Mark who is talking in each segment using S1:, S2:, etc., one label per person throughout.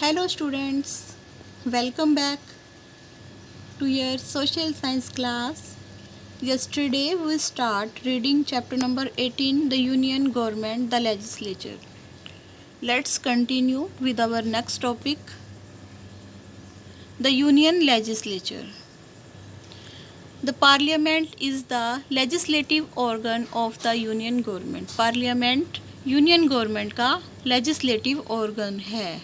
S1: Hello students, welcome back to your social science class. Yesterday we start reading chapter number 18, the Union Government, the Legislature. Let's continue with our next topic, the Union Legislature. The Parliament is the legislative organ of the Union Government. Parliament Union Government का legislative organ है.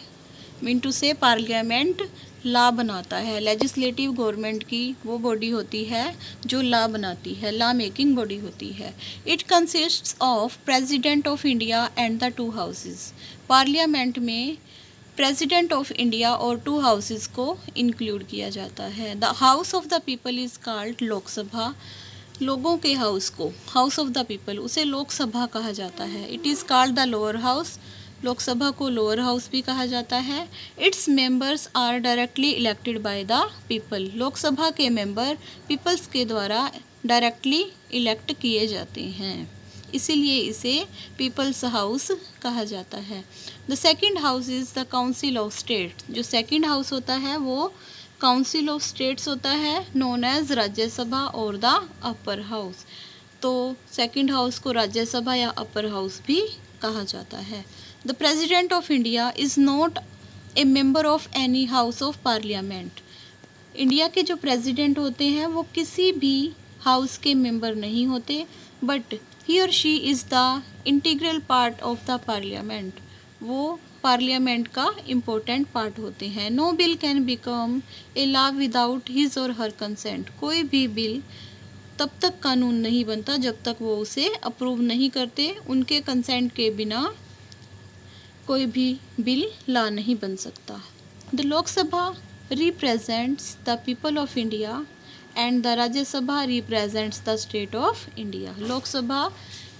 S1: Mean to से parliament law बनाता है. Legislative government की वो body होती है जो लॉ बनाती है, लॉ मेकिंग बॉडी होती है. It consists of president of India and the two houses. Parliament में प्रेसिडेंट ऑफ इंडिया और टू हाउसेस को इंक्लूड किया जाता है. The house of the people is called Lok Sabha. लोगों के हाउस को, हाउस ऑफ द पीपल, उसे लोकसभा कहा जाता है. It is called the lower house. Lok Sabha को लोअर हाउस भी कहा जाता है. Its members are directly elected by the people. Lok Sabha के मेंबर पीपल्स के द्वारा डायरेक्टली इलेक्ट किए जाते हैं, इसीलिए इसे पीपल्स हाउस कहा जाता है. The second house is the council of state. जो सेकंड हाउस होता है वो काउंसिल ऑफ स्टेट्स होता है, नोन एज राज्यसभा और द अपर हाउस. तो सेकंड हाउस को राज्यसभा या अपर हाउस भी कहा जाता है. The president of India is not a member of any house of parliament. India के जो प्रेसिडेंट होते हैं वो किसी भी हाउस के मेंबर नहीं होते, but he or she is the integral part of the parliament. वो पार्लियामेंट का इम्पोर्टेंट पार्ट होते हैं. No bill can become a law without his or her consent. कोई भी बिल तब तक कानून नहीं बनता जब तक वो उसे अप्रूव नहीं करते. उनके कंसेंट के बिना कोई भी बिल लॉ नहीं बन सकता. The Lok Sabha represents the people of India and the Rajya Sabha represents the state of India. Lok Sabha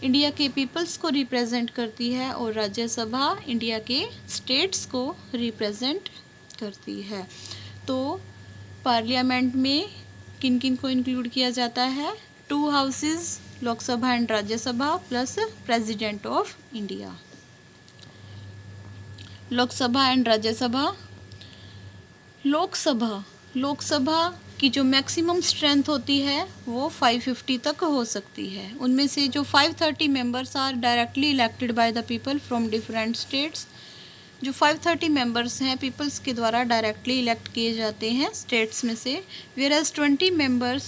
S1: India के पीपल्स को रिप्रेजेंट करती है और राज्यसभा इंडिया के स्टेट्स को रिप्रेजेंट करती है. तो पार्लियामेंट में किन किन को इंक्लूड किया जाता है? To houses, Lok Sabha and Rajya Sabha, plus president of India. Lok Sabha and Rajya Sabha. Lok Sabha की जो मैक्सिमम स्ट्रेंथ होती है वो 550 तक हो सकती है. उनमें से जो 530 members are directly elected by the people from different states. जो 530 मेंबर्स हैं पीपल्स के द्वारा डायरेक्टली इलेक्ट किए जाते हैं स्टेट्स में से. Whereas 20 members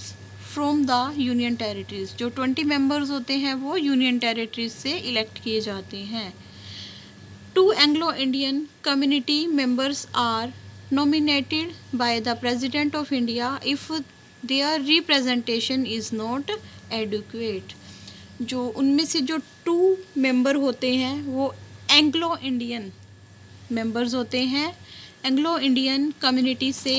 S1: from the union territories. जो 20 मेंबर्स होते हैं वो यूनियन टेरिटरीज से इलेक्ट किए जाते हैं. 2 Anglo Indian community members are nominated by the President of India if their representation is not adequate. जो उनमें से जो 2 मेंबर होते हैं वो एंग्लो इंडियन मेंबर्स होते हैं. एंग्लो इंडियन कम्युनिटी से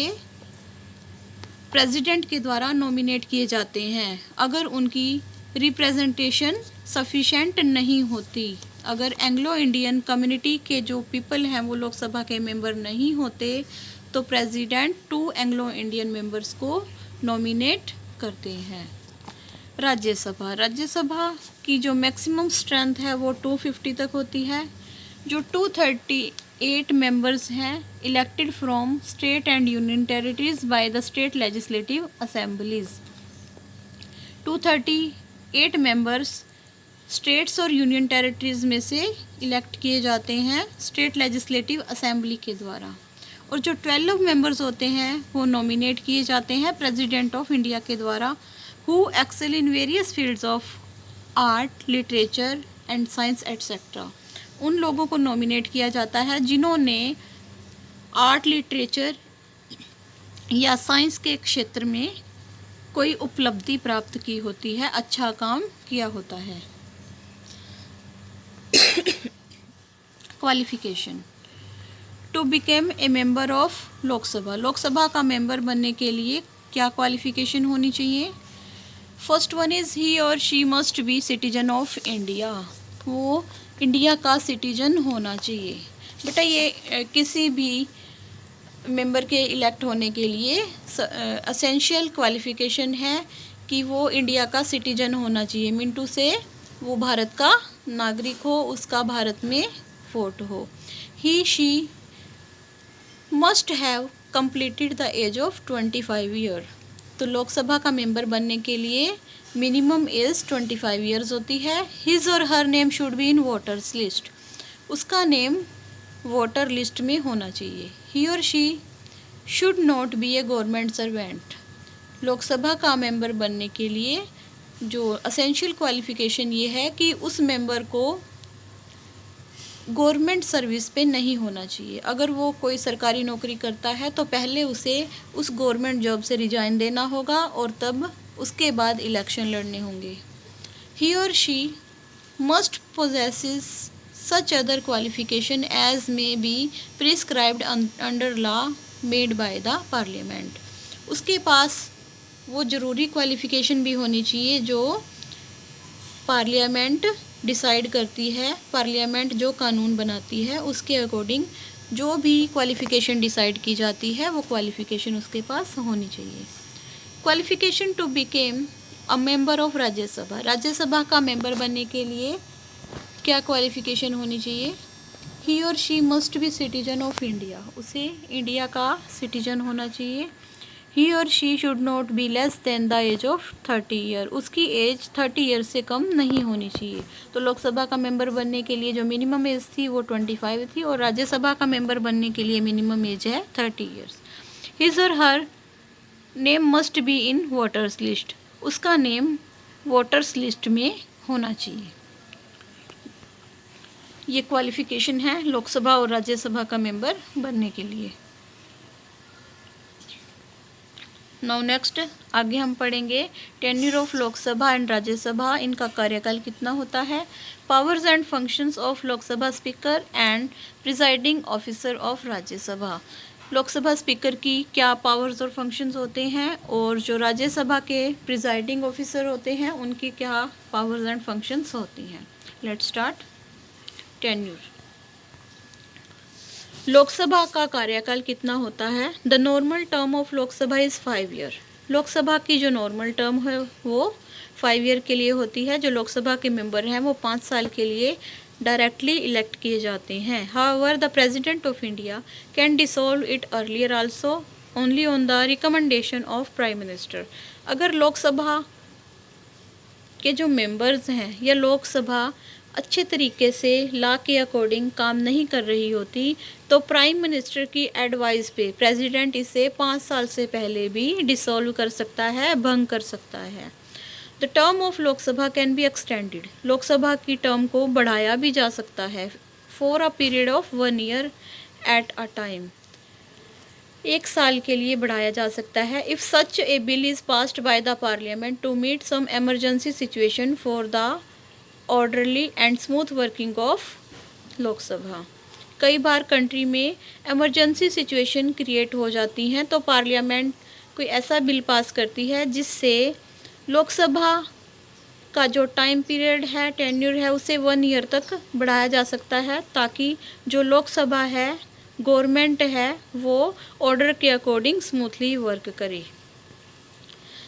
S1: प्रेसिडेंट के द्वारा नॉमिनेट किए जाते हैं. अगर उनकी रिप्रेजेंटेशन सफिशेंट नहीं होती, अगर एंग्लो इंडियन कम्युनिटी के जो पीपल हैं वो लोकसभा के मेंबर नहीं होते, तो प्रेसिडेंट 2 एंग्लो इंडियन मेंबर्स को नॉमिनेट करते हैं. राज्यसभा की जो मैक्सिमम स्ट्रेंथ है वो 250 तक होती है. जो 238 मेंबर्स हैं elected from state and union territories by the state legislative assemblies. 238 members states और यूनियन टेरिटरीज में से इलेक्ट किए जाते हैं स्टेट लेजिस्लेटिव असेंबली के द्वारा. और जो 12 मेंबर्स होते हैं वो नॉमिनेट किए जाते हैं प्रेसिडेंट ऑफ इंडिया के द्वारा, who excel in various fields of art, literature and science etcetera. उन लोगों को नॉमिनेट किया जाता है जिन्होंने आर्ट, लिटरेचर या साइंस के क्षेत्र में कोई उपलब्धि प्राप्त की होती है, अच्छा काम किया होता है. Qualification to become a member of Lok Sabha. Lok Sabha का मेंबर बनने के लिए क्या क्वालिफिकेशन होनी चाहिए? First one is he or she must be citizen of India. वो इंडिया का सिटीजन होना चाहिए. बेटा ये किसी भी मेंबर के इलेक्ट होने के लिए असेंशियल क्वालिफिकेशन है कि वो इंडिया का सिटीजन होना चाहिए. मिंटू से वो भारत का नागरिक हो, उसका भारत में वोट हो. He she must have completed the age of 25 year. तो लोकसभा का मेंबर बनने के लिए मिनिमम एज 25 ईयर्स होती है। His or her name should be in voters list. उसका नेम वोटर लिस्ट में होना चाहिए। He or she should not B A government servant. Lok Sabha का मेंबर बनने के लिए जो असेंशियल क्वालिफिकेशन ये है कि उस मेंबर को गवर्नमेंट सर्विस पे नहीं होना चाहिए। अगर वो कोई सरकारी नौकरी करता है तो पहले उसे उस गवर्नमेंट जॉब से रिजाइन देना होगा और तब उसके बाद इलेक्शन लड़ने होंगे। He or she must possesses such other qualification as may be prescribed under law made by the parliament. उसके पास वो ज़रूरी क्वालिफिकेशन भी होनी चाहिए जो पार्लियामेंट डिसाइड करती है। पार्लियामेंट जो कानून बनाती है उसके अकॉर्डिंग जो भी क्वालिफ़िकेशन डिसाइड की जाती है वो क्वालिफ़िकेशन उसके पास होनी चाहिए। Qualification to become a member of Rajya Sabha. Rajya Sabha का मेंबर बनने के लिए क्या क्वालिफ़िकेशन होनी चाहिए? He or she must be citizen of India. उसे इंडिया का सिटीजन होना चाहिए। He or she should not be less than the age of 30 year. उसकी एज 30 ईयर से कम नहीं होनी चाहिए। तो लोकसभा का मेंबर बनने के लिए जो मिनिमम एज थी वो 25 थी और राज्यसभा का मेंबर बनने के लिए मिनिमम एज है 30 years. His or her name must be in voters list. उसका नेम वोटर्स लिस्ट में होना चाहिए। ये क्वालिफ़िकेशन है लोकसभा और राज्यसभा का मेंबर बनने के लिए। नाउ नेक्स्ट आगे हम पढ़ेंगे tenure of Lok Sabha and Rajya Sabha. इनका कार्यकाल कितना होता है। Powers and functions of Lok Sabha speaker and presiding officer of Rajya Sabha. Lok Sabha speaker की क्या पावर्स और फंक्शंस होते हैं और जो राज्यसभा के प्रिजाइडिंग ऑफिसर होते हैं उनकी क्या पावर्स एंड फंक्शंस होती हैं। Let's start. टेन्यूर। लोकसभा का कार्यकाल कितना होता है। The normal term of Lok Sabha is 5 year. Lok Sabha की जो नॉर्मल टर्म है वो 5 ईयर के लिए होती है। जो लोकसभा के मेंबर हैं वो 5 साल के लिए डायरेक्टली इलेक्ट किए जाते हैं। However the president of India can dissolve it earlier also only on the recommendation of prime minister. अगर लोकसभा के जो मेंबर्स हैं या लोकसभा अच्छे तरीके से लॉ के अकॉर्डिंग काम नहीं कर रही होती तो प्राइम मिनिस्टर की एडवाइस पे प्रेसिडेंट इसे 5 साल से पहले भी डिसॉल्व कर सकता है, भंग कर सकता है। The term of Lok Sabha can be extended. Lok Sabha की टर्म को बढ़ाया भी जा सकता है for a period of 1 year at a time. 1 साल के लिए बढ़ाया जा सकता है। If such a bill is passed by the parliament to meet some emergency situation for the orderly and smooth working of Lok Sabha. कई बार कंट्री में एमरजेंसी सिचुएशन क्रिएट हो जाती हैं तो पार्लियामेंट कोई ऐसा बिल पास करती है जिससे लोकसभा का जो टाइम पीरियड है, टेन्यूर है, उसे 1 ईयर तक बढ़ाया जा सकता है ताकि जो लोकसभा है, गवर्नमेंट है, वो ऑर्डर के अकॉर्डिंग स्मूथली वर्क करे।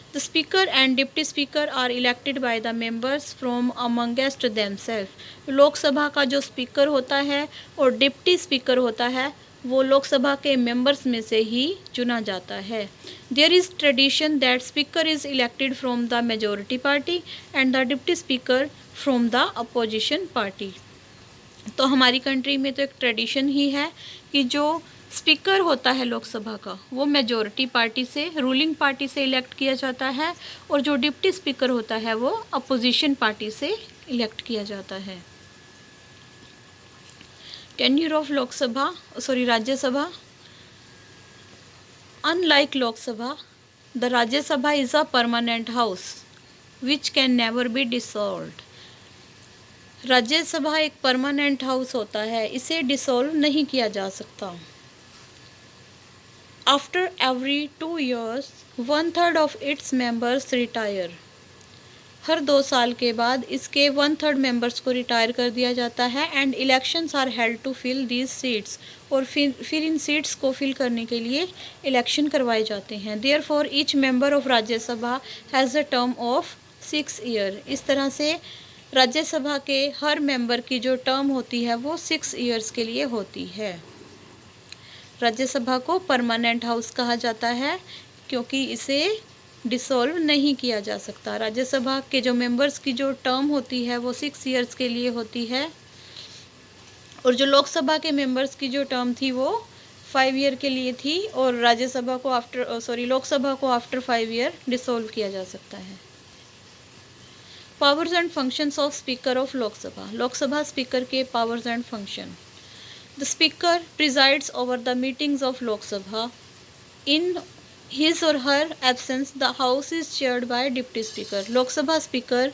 S1: The speaker and deputy speaker are elected by the members from amongst themselves. Lok Sabha का जो स्पीकर होता है और डिप्टी स्पीकर होता है वो लोकसभा के मेंबर्स में से ही चुना जाता है। There is tradition that speaker is elected from the majority party and the deputy speaker from the opposition party. तो हमारी कंट्री में तो एक ट्रेडिशन ही है कि जो स्पीकर होता है लोकसभा का वो मेजॉरिटी पार्टी से, रूलिंग पार्टी से इलेक्ट किया जाता है और जो डिप्टी स्पीकर होता है वो अपोजिशन पार्टी से इलेक्ट किया जाता है। Tenure of Rajya Sabha. Unlike Lok Sabha, the Rajya Sabha is a permanent house which can never be dissolved. Rajya Sabha एक परमानेंट हाउस होता है, इसे डिसॉल्व नहीं किया जा सकता। After every 2 years, 1/3 of its members retire. हर 2 साल के बाद इसके 1/3 मेंबर्स को रिटायर कर दिया जाता है and elections are held to fill these seats. और फिर इन सीट्स को फिल करने के लिए इलेक्शन करवाए जाते हैं। Therefore each member of Rajya Sabha has a term of 6 year. इस तरह से राज्यसभा के हर मेंबर की जो टर्म होती है वो 6 ईयर्स के लिए होती है। राज्यसभा को परमानेंट हाउस कहा जाता है क्योंकि इसे डिसॉल्व नहीं किया जा सकता। राज्यसभा के जो मेंबर्स की जो टर्म होती है वो 6 ईयर्स के लिए होती है और जो लोकसभा के मेंबर्स की जो टर्म थी वो 5 ईयर के लिए थी और राज्यसभा को लोकसभा को आफ्टर 5 ईयर डिसॉल्व किया जा सकता है। Powers and functions of speaker of Lok Sabha. Lok Sabha speaker के powers and function. The speaker presides over the meetings of Lok Sabha. In his or her absence the house is chaired by deputy speaker. Lok Sabha speaker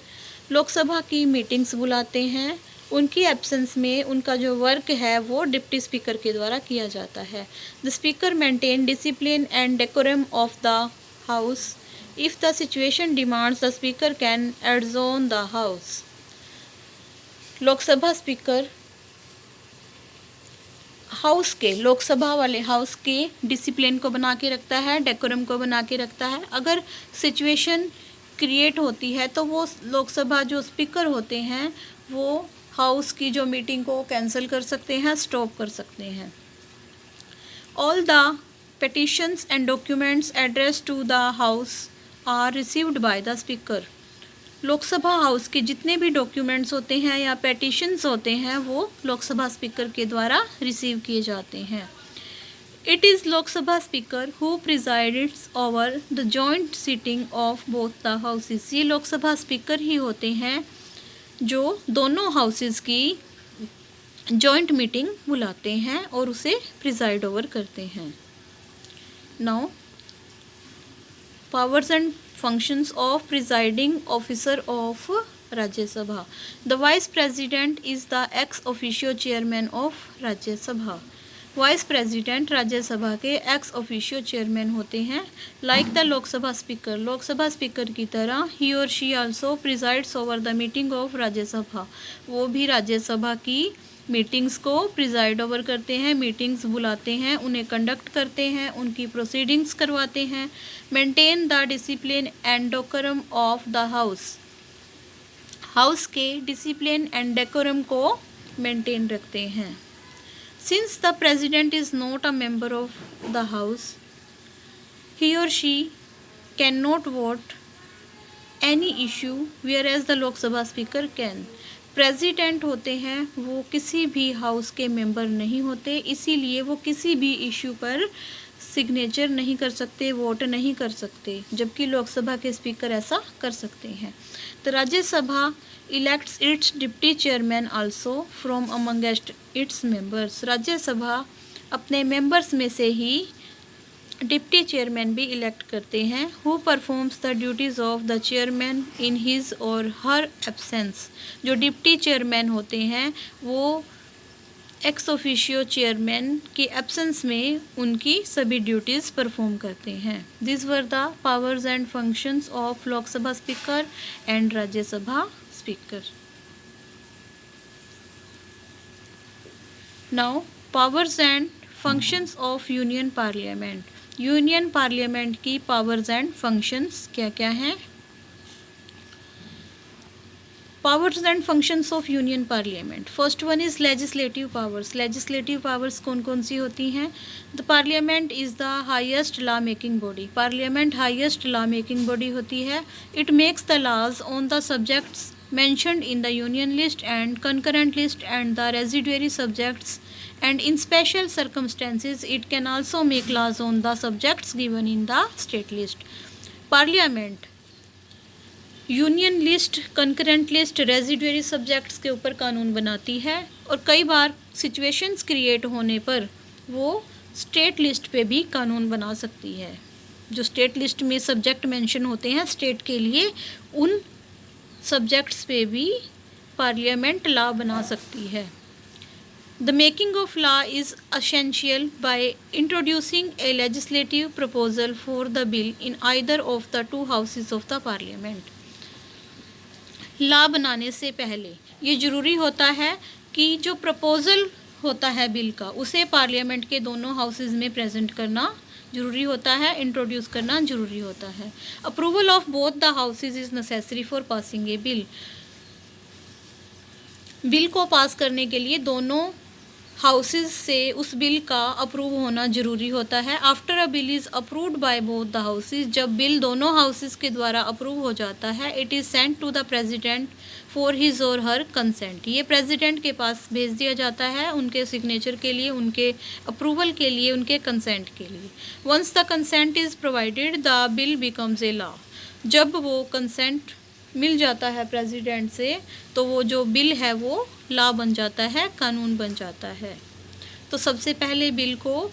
S1: Lok Sabha की meetings बुलाते हैं, उनकी absence में उनका जो work है वो डिप्टी स्पीकर के द्वारा किया जाता है। The speaker maintain discipline and decorum of the house. If the situation demands the speaker can adjourn the house. Lok Sabha speaker Lok Sabha वाले हाउस के डिसिप्लिन को बना के रखता है, डेकोरम को बना के रखता है। अगर सिचुएशन क्रिएट होती है तो वो लोकसभा जो स्पीकर होते हैं वो हाउस की जो मीटिंग को कैंसिल कर सकते हैं, स्टॉप कर सकते हैं। All the petitions and documents addressed to the house are received by the speaker। Lok Sabha house के जितने भी डॉक्यूमेंट्स होते हैं या पेटिशंस होते हैं वो लोकसभा स्पीकर के द्वारा रिसीव किए जाते हैं। It is Lok Sabha speaker who presides over the joint sitting of both the houses. ये लोकसभा स्पीकर ही होते हैं जो दोनों हाउसेस की जॉइंट मीटिंग बुलाते हैं और उसे प्रिजाइड ओवर करते हैं। Now powers and functions of presiding officer of Rajya Sabha। The vice president is the ex officio chairman of Rajya Sabha। Vice president Rajya Sabha के एक्स ऑफिशियो चेयरमैन होते हैं। Like the Lok Sabha speaker, Lok Sabha speaker की तरह ही or she also presides over the meeting of Rajya Sabha. वो भी राज्यसभा की meetings को प्रिजाइड ओवर करते हैं, मीटिंग्स बुलाते हैं, उन्हें कंडक्ट करते हैं, उनकी प्रोसीडिंग्स करवाते हैं। Maintain the discipline and decorum of the house. House के डिसिप्लिन एंड डेकोरम को मेंटेन रखते हैं। Since the president is not a member of the house, he or she cannot vote any issue whereas the Lok Sabha speaker can. President होते हैं वो किसी भी house के मेंबर नहीं होते, इसीलिए वो किसी भी इशू पर सिग्नेचर नहीं कर सकते, वोट नहीं कर सकते, जबकि लोकसभा के स्पीकर ऐसा कर सकते हैं। तो Rajya Sabha elects it's deputy chairman also from amongst its members. Rajya Sabha अपने मेंबर्स में से ही डिप्टी चेयरमैन भी इलेक्ट करते हैं। Who performs the duties of the chairman in his or her absence. जो डिप्टी चेयरमैन होते हैं वो एक्स ऑफिशियो चेयरमैन की एब्सेंस में उनकी सभी ड्यूटीज़ परफॉर्म करते हैं। This were the powers and functions of Lok Sabha speaker and Rajya Sabha speaker. Now powers and functions of union parliament. Union parliament की पावर्स एंड फंक्शंस क्या क्या हैं? Powers and functions of union parliament. First one is legislative powers. Legislative powers कौन कौन सी होती हैं? The parliament is the highest law making body. Parliament highest law making body होती है। It makes the laws on the subjects mentioned in the union list and concurrent list and the residuary subjects, and in special circumstances it can also make laws on the subjects given in the state list। Parliament union list, concurrent list, residuary subjects के ऊपर कानून बनाती है और कई बार situations create होने पर वो स्टेट लिस्ट पे भी कानून बना सकती है। जो स्टेट लिस्ट में सब्जेक्ट मेंशन होते हैं स्टेट के लिए, उन सब्जेक्ट्स पे भी पार्लियामेंट लॉ बना सकती है। The making of law is essential by introducing A legislative proposal for the bill in either of the two houses of the parliament. Law बनाने से पहले ये ज़रूरी होता है कि जो प्रपोजल होता है बिल का उसे पार्लियामेंट के दोनों हाउसेस में प्रेजेंट करना ज़रूरी होता है, इंट्रोड्यूस करना ज़रूरी होता है। Approval of both the houses is necessary for passing A bill. Bill को पास करने के लिए दोनों हाउसेज से उस बिल का अप्रूव होना ज़रूरी होता है। After a bill is approved by both the houses, जब बिल दोनों हाउसेज के द्वारा अप्रूव हो जाता है, it is sent to the president for his or her consent. ये प्रेसिडेंट के पास भेज दिया जाता है उनके सिग्नेचर के लिए, उनके अप्रूवल के लिए, उनके कंसेंट के लिए। Once the consent is provided the bill becomes a law. जब वो कंसेंट मिल जाता है प्रेसिडेंट से, तो वो जो बिल है वो लॉ बन जाता है, कानून बन जाता है। तो सबसे पहले बिल को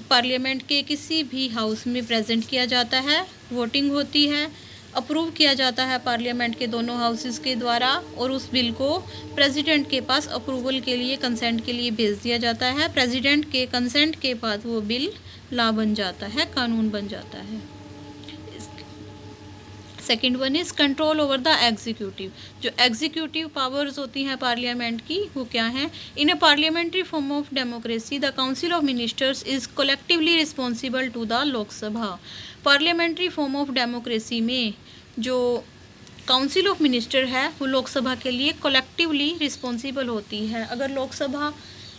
S1: पार्लियामेंट के किसी भी हाउस में प्रेजेंट किया जाता है, वोटिंग होती है, अप्रूव किया जाता है पार्लियामेंट के दोनों हाउसेस के द्वारा, और उस बिल को प्रेसिडेंट के पास अप्रूवल के लिए, कंसेंट के लिए भेज दिया जाता है। प्रेसिडेंट के कंसेंट के बाद वो बिल लॉ बन जाता है, कानून बन जाता है। Second one is control over the executive. जो एग्जीक्यूटिव पावर्स होती हैं पार्लियामेंट की, वो क्या हैं? In a parliamentary form of democracy the council of ministers is collectively responsible to the Lok Sabha. Parliamentary form of democracy में जो काउंसिल ऑफ मिनिस्टर है वो लोकसभा के लिए कलेक्टिवली रिस्पॉन्सिबल होती है। अगर लोकसभा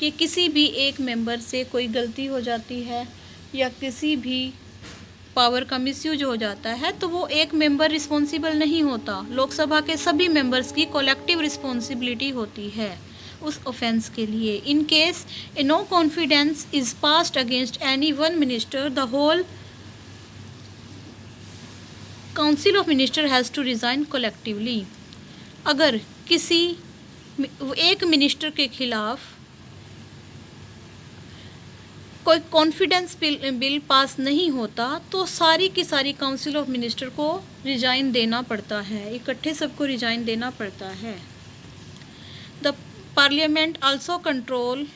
S1: के किसी भी एक मेंबर से कोई गलती हो जाती है या किसी भी पावर का मिसयूज हो जाता है, तो वो एक मेंबर रिस्पॉन्सिबल नहीं होता, लोकसभा के सभी मेंबर्स की कलेक्टिव रिस्पॉन्सिबिलिटी होती है उस ऑफेंस के लिए। In case a no confidence is passed against any one minister, the whole council of minister has to resign collectively. अगर किसी एक मिनिस्टर के खिलाफ कोई कॉन्फिडेंस बिल पास नहीं होता, तो सारी की सारी काउंसिल ऑफ मिनिस्टर को रिजाइन देना पड़ता है, इकट्ठे सबको रिजाइन देना पड़ता है। The parliament also control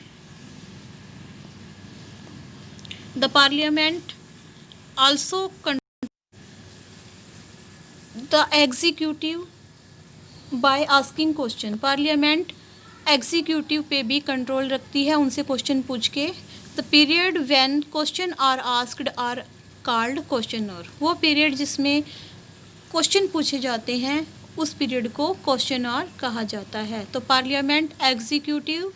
S1: the parliament also the executive by asking question. Parliament executive पे भी कंट्रोल रखती है, उनसे क्वेश्चन पूछ के। The period when question are asked are called question hour. वो पीरियड जिसमें क्वेश्चन पूछे जाते हैं, उस पीरियड को क्वेश्चन आवर कहा जाता है। तो पार्लियामेंट एग्जीक्यूटिव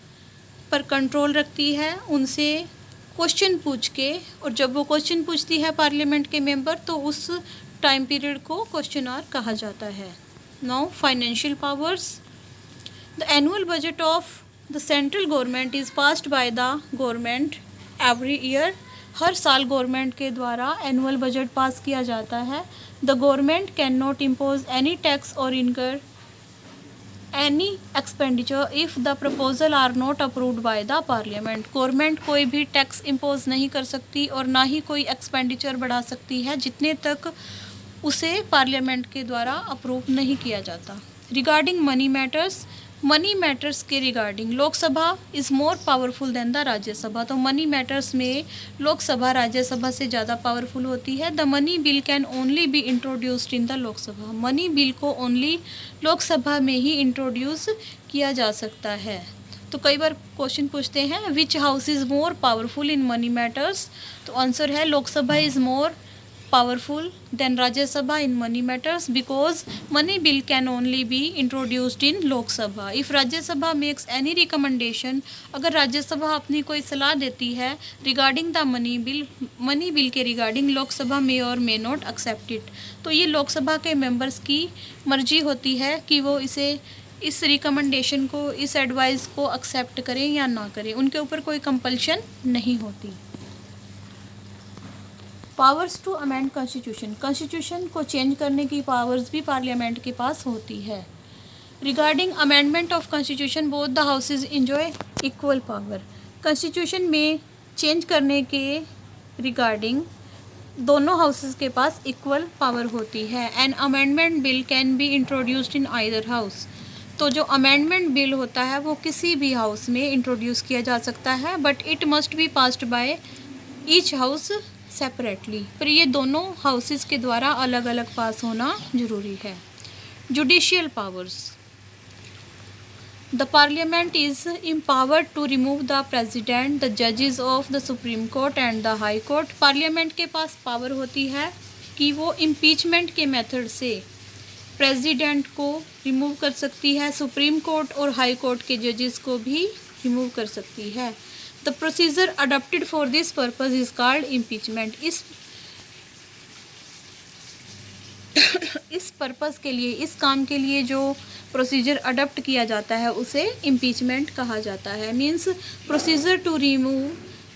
S1: पर कंट्रोल रखती है, उनसे क्वेश्चन पूछ के, और जब वो क्वेश्चन पूछती है पार्लियामेंट के मेंबर, तो उस टाइम पीरियड को क्वेश्चन आवर कहा जाता है। Now financial powers. The annual budget of the central government is passed by the government every year. हर साल गवर्नमेंट के द्वारा एनुअल बजट पास किया जाता है। The government can not impose any tax or incur any expenditure if the proposal are not approved by the parliament. Government कोई भी tax impose नहीं कर सकती और ना ही कोई एक्सपेंडिचर बढ़ा सकती है जितने तक उसे पार्लियामेंट के द्वारा अप्रूव नहीं किया जाता। Regarding money matters, money matters के regarding Lok Sabha is more powerful than the Rajya Sabha. तो मनी मैटर्स में लोकसभा राज्यसभा से ज़्यादा पावरफुल होती है। The money bill can only be introduced in the Lok Sabha. Money bill को ओनली लोकसभा में ही इंट्रोड्यूस किया जा सकता है। तो कई बार क्वेश्चन पूछते हैं विच house is more powerful in money matters, तो आंसर है Lok Sabha is more powerful than Rajya Sabha in money matters because money bill can only be introduced in Lok Sabha. If Rajya Sabha makes any recommendation, अगर राज्य सभा अपनी कोई सलाह देती है regarding the money bill के regarding Lok Sabha may or may not accept it, तो ये लोकसभा के मेंबर्स की मर्जी होती है कि वो इस रिकमेंडेशन को, इस एडवाइस को एक्सेप्ट करें या ना करें, उनके ऊपर कोई कंपल्शन नहीं होती। Powers to amend constitution, constitution को चेंज करने की पावर्स भी पार्लियामेंट के पास होती है। Regarding amendment of constitution both the houses enjoy equal power. Constitution में चेंज करने के रिगार्डिंग दोनों हाउसेज के पास इक्वल पावर होती है। An amendment bill can be introduced in either house. तो जो अमेंडमेंट बिल होता है वो किसी भी हाउस में इंट्रोड्यूस किया जा सकता है, but it must be passed by each house separately. पर ये दोनों हाउसेस के द्वारा अलग अलग पास होना जरूरी है। Judicial powers, the parliament is empowered to remove the president, the जजेस of the supreme court and the high court. Parliament के पास पावर होती है कि वो इम्पीचमेंट के मेथड से प्रेसिडेंट को रिमूव कर सकती है, सुप्रीम कोर्ट और हाई कोर्ट के जजेस को भी रिमूव कर सकती है। The procedure adopted for this purpose is called impeachment. इस पर्पस के लिए, इस काम के लिए जो प्रोसीजर अडॉप्ट किया जाता है उसे इम्पीचमेंट कहा जाता है। Means procedure to remove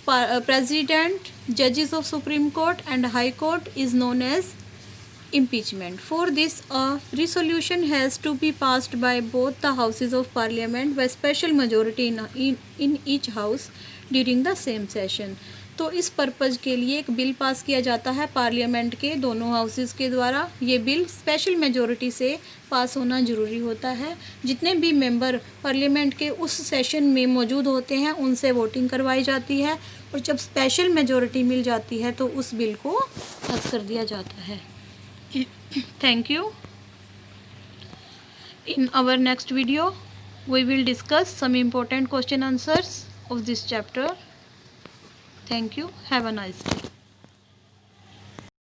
S1: president, जजेस of supreme court and high court is known as impeachment. For this, a resolution has to be passed by both the houses of parliament by special majority in each house during the same session. तो इस purpose के लिए एक bill pass किया जाता है parliament के दोनों हाउसेस के द्वारा। ये बिल स्पेशल मेजॉरिटी से पास होना ज़रूरी होता है। जितने भी मेंबर पार्लियामेंट के उस सेशन में मौजूद होते हैं उनसे वोटिंग करवाई जाती है, और जब स्पेशल मेजॉरिटी मिल जाती है तो उस बिल को पास कर दिया जाता है। Thank you. In our next video, we will discuss some important question answers of this chapter. Thank you. Have a nice day.